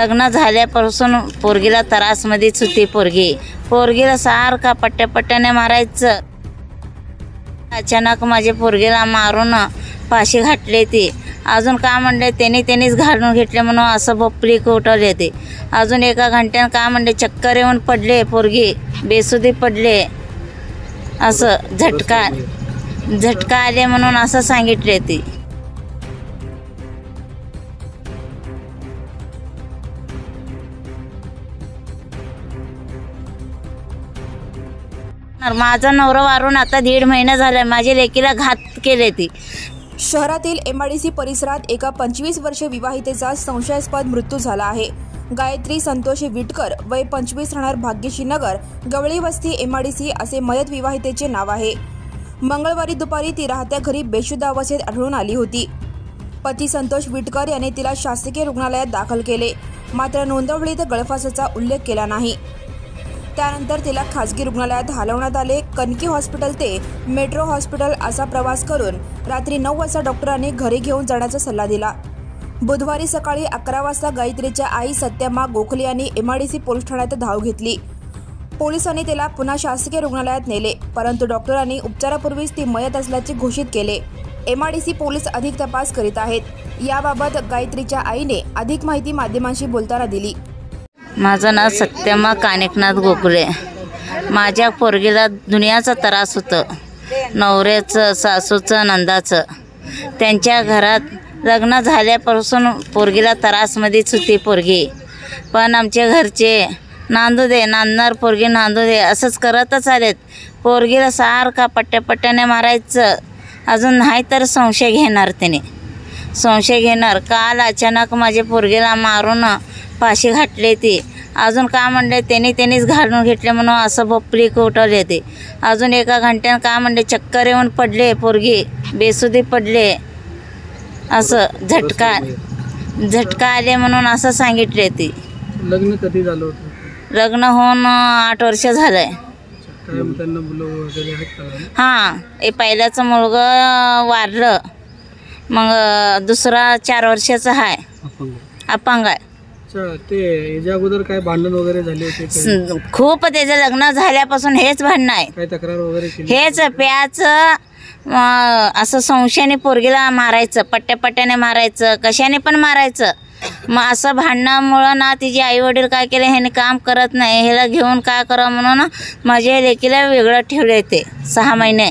लग्न झाल्यापासून पोरगीला त्रासमध्येच होती. पोरगीला सारखा पट्ट्याने मारायचं. अचानक माझ्या पोरगीला मारून फाशी घातली ती. अजून का म्हणले त्यांनीच घालून घेतले म्हणून असं भोपळी उठवले ते. अजून एका घंट्यानं का म्हणले चक्कर येऊन पडले, पोरगी बेसुधी पडले. असं झटका आले म्हणून असं सांगितले ती. माझा नवरा वारून आता 1.5 महिना झाला. माझ्या लेकीला घात केले ती. शहरातील MIDC परिसरात एका 25 वर्षीय विवाहितेचा संशयास्पद मृत्यू झाला आहे. गायत्री संतोष विटकर, वय 25, राहणार भाग्यश्री नगर, गवळी वस्ती, MIDC असे मयत विवाहितेचे नाव आहे. मंगळवारी दुपारी ती राहत्या घरी बेशुद्ध अवस्थेत आढळून आली होती. पती संतोष विटकर याने तिला शासकीय रुग्णालयात दाखल केले, मात्र नोंदवळीत गळफासाचा उल्लेख केला नाही. त्यानंतर तिला खासगी रुग्णालयात हलवण्यात आले. कणकी हॉस्पिटल ते मेट्रो हॉस्पिटल असा प्रवास करून रात्री 9 वाजता डॉक्टरांनी घरी घेऊन जाण्याचा सल्ला दिला. बुधवारी सकाळी 11 वाजता गायत्रीच्या आई सत्यमा गोखले यांनी MIDC पोलीस ठाण्यात धाव घेतली. पोलिसांनी तिला पुन्हा शासकीय रुग्णालयात नेले, परंतु डॉक्टरांनी उपचारापूर्वीच ती मयत असल्याचे घोषित केले. MIDC पोलीस अधिक तपास करीत आहेत. याबाबत गायत्रीच्या आईने अधिक माहिती माध्यमांशी बोलताना दिली. माझं नाव सत्यमा कानिकनाथ गोखले. माझ्या पोरगीला दुनियाचा त्रास होतं, नवऱ्याचं, सासूचं, नंदाचं. त्यांच्या घरात लग्न झाल्यापासून पोरगीला त्रासमध्येच होती पोरगी. पण आमच्या घरचे नांदणार पोरगी नांदू दे असंच करतच आलेत. पोरगीला सारखा पट्ट्याने मारायचं. अजून नाही तर संशय घेणार त्याने. काल अचानक माझ्या पोरगीला मारून फाशी घातली ती. अजून का म्हणले त्यांनीच घालून घेतले म्हणून असं भोपळी उठवले ते. अजून एका घंट्यानं का म्हणले चक्कर येऊन पडले, पोरगी बेसुधी पडले. असं झटका आले म्हणून असं सांगितले ती. लग्न कधी झालं होतं? लग्न होऊन 8 वर्ष झालंय. हां, पहिल्याचं मुलगा वारलं, मग दुसरा 4 वर्षाचा आहे, अपंग आहे. ते याच्या अगोदर काय भांडण वगैरे झाले होते? खूप. त्याचं लग्न झाल्यापासून हेच भांडण आहे. काय तक्रार वगैरे केली? हेच प्याचं असं संशयाने पोरगीला मारायचं, पट्ट्याने मारायचं, कशाने पण मारायचं. मग असं भांडणामुळं ना तिचे आईवडील काय केले, ह्याने काम करत नाही, ह्याला घेऊन काय करावं म्हणून माझ्या लेकीला वेगळं ठेवले ते 6 महिने.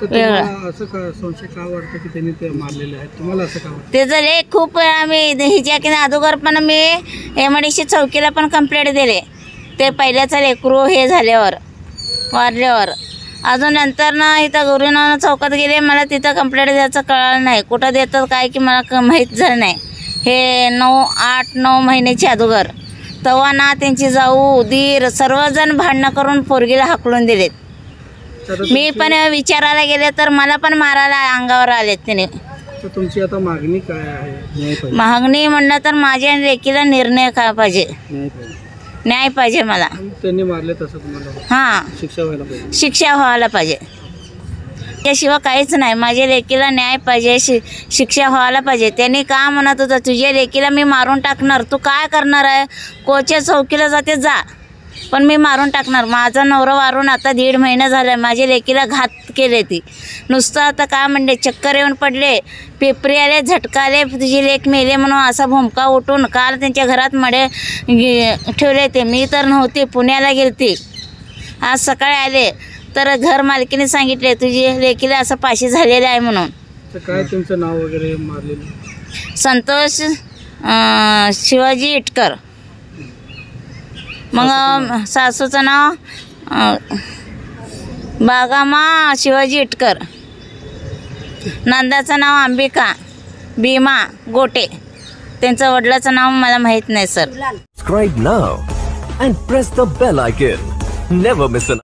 असं का संशय का वाटतं की त्यांनी ते मारलेले आहेत तुम्हाला? असं का वाटतं? त्याचं लेख खूप आम्ही हिच्या की अगोदर पण मी MIDC चौकीला पण कंप्लेंट दिले. ते पहिल्याचं लेकरू हे झाल्यावर वारल्यावर. अजून नंतर ना इथं गुरुनानक चौकात गेले, मला तिथं कंप्लेंट द्यायचं कळलं नाही. कुठं देतात काय की मला माहीत झालं नाही. हे 8-9 महिन्याची अगोदर तेव्हा ना त्यांची जाऊ दीर सर्वजण भांडणं करून पोरगीला हाकलून दिलेत. मी पण विचारायला गेले तर मला पण मारायला अंगावर आलेत त्याने. तुमची आता मागणी काय आहे? मागणी म्हणलं तर माझ्या लेकीला निर्णय काय पाहिजे, न्याय पाहिजे मला. त्यांनी मारले तसं तुम्हाला? हां, शिक्षा व्हायला पाहिजे. त्याशिवाय काहीच नाही. माझ्या लेकीला न्याय पाहिजे, शिक्षा व्हायला पाहिजे. त्यांनी का म्हणत होतं तुझ्या लेकीला मी मारून टाकणार, तू काय करणार आहे? कोच्या चौकीला जाते जा, पण मी मारून टाकणार. माझा नवरा वारून आता 1.5 महिना झाला. माझ्या लेकीला घात केले ती. नुसतं आता काय म्हणले चक्कर येऊन पडले, पेपरी आले, झटका आले, तुझी लेक मेले म्हणून असा भूमका उठून काल त्यांच्या घरात मडे ठेवले ते. मी तर नव्हते, पुण्याला गेलती. आज सकाळी आले तर घर मालकीने सांगितले तुझी लेकीला असं फाशी झालेलं आहे म्हणून. काय तुमचं नाव वगैरे मारलेलं? संतोष शिवाजी इटकर. मग सासूचं नाव बागामा शिवाजी इटकर. नंदाचं नाव अंबिका भीमा गोटे. त्यांचं वडिलाचं नाव मला माहीत नाही sir. Subscribe now and press the bell icon. Never miss an